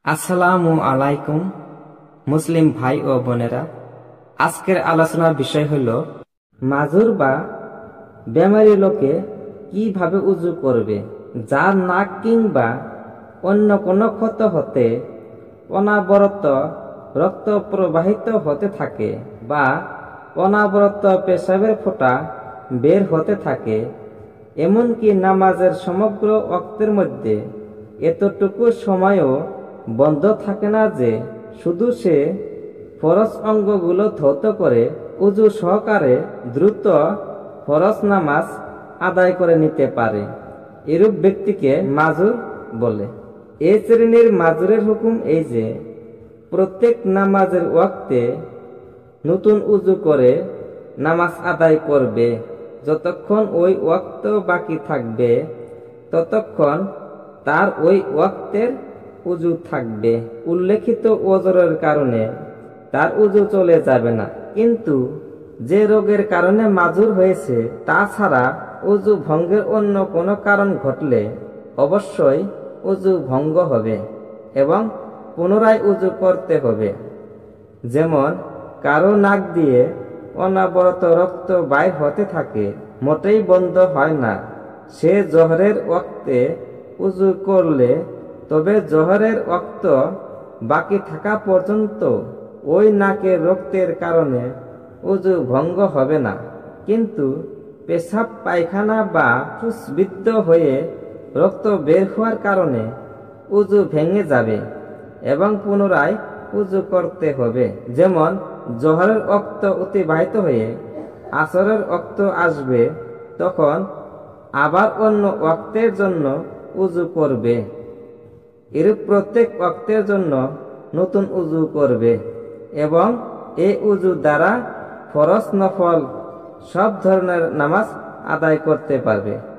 আসসালামু আলাইকুম মুসলিম ভাই ও বোনেরা, আজকের আলোচনার বিষয় হল মাজুর বা বেমারি লোকে কিভাবে উজু করবে। যার নাক কিংবা অন্য কোনো ক্ষত হতে অনাবরত রক্ত প্রবাহিত হতে থাকে বা অনাবরত পেশাবের ফোঁটা বের হতে থাকে, এমনকি নামাজের সমগ্র ওয়াক্তের মধ্যে এতটুকু সময়ও বন্ধ থাকে না যে শুধু সে ফরজ অঙ্গগুলো ধৌত করে উজু সহকারে দ্রুত ফরজ নামাজ আদায় করে নিতে পারে, এরূপ ব্যক্তিকে মাজুর বলে। এ শ্রেণীর মাজুরের হুকুম এই যে প্রত্যেক নামাজের ওয়াক্তে নতুন উজু করে নামাজ আদায় করবে। যতক্ষণ ওই ওয়াক্ত বাকি থাকবে ততক্ষণ তার ওই ওয়াক্তের উজু থাকবে। উল্লেখিত ওজরের কারণে তার উজু চলে যাবে না, কিন্তু যে রোগের কারণে মাজুর হয়েছে তাছাড়া উজু ভঙ্গের অন্য কোনো কারণ ঘটলে অবশ্যই উজু ভঙ্গ হবে এবং পুনরায় উজু করতে হবে। যেমন কারো নাক দিয়ে অনাবরত রক্ত বাইর হতে থাকে, মোটেই বন্ধ হয় না, সে জোহরের ওয়াক্তে উজু করলে তবে জোহরের ওয়াক্ত বাকি থাকা পর্যন্ত ওই নাকের রক্তের কারণে উজু ভঙ্গ হবে না, কিন্তু পেশাব পায়খানা বা শ্বাসবিদ্ধ হয়ে রক্ত বের হওয়ার কারণে উজু ভেঙে যাবে এবং পুনরায় উজু করতে হবে। যেমন জোহরের ওয়াক্ত অতিবাহিত হয়ে আসরের ওয়াক্ত আসবে, তখন আবার অন্য ওয়াক্তের জন্য উজু করবে। এরূপ প্রত্যেক ওয়াক্তের জন্য নতুন উজু করবে এবং এই উজু দ্বারা ফরজ নফল সব ধরনের নামাজ আদায় করতে পারবে।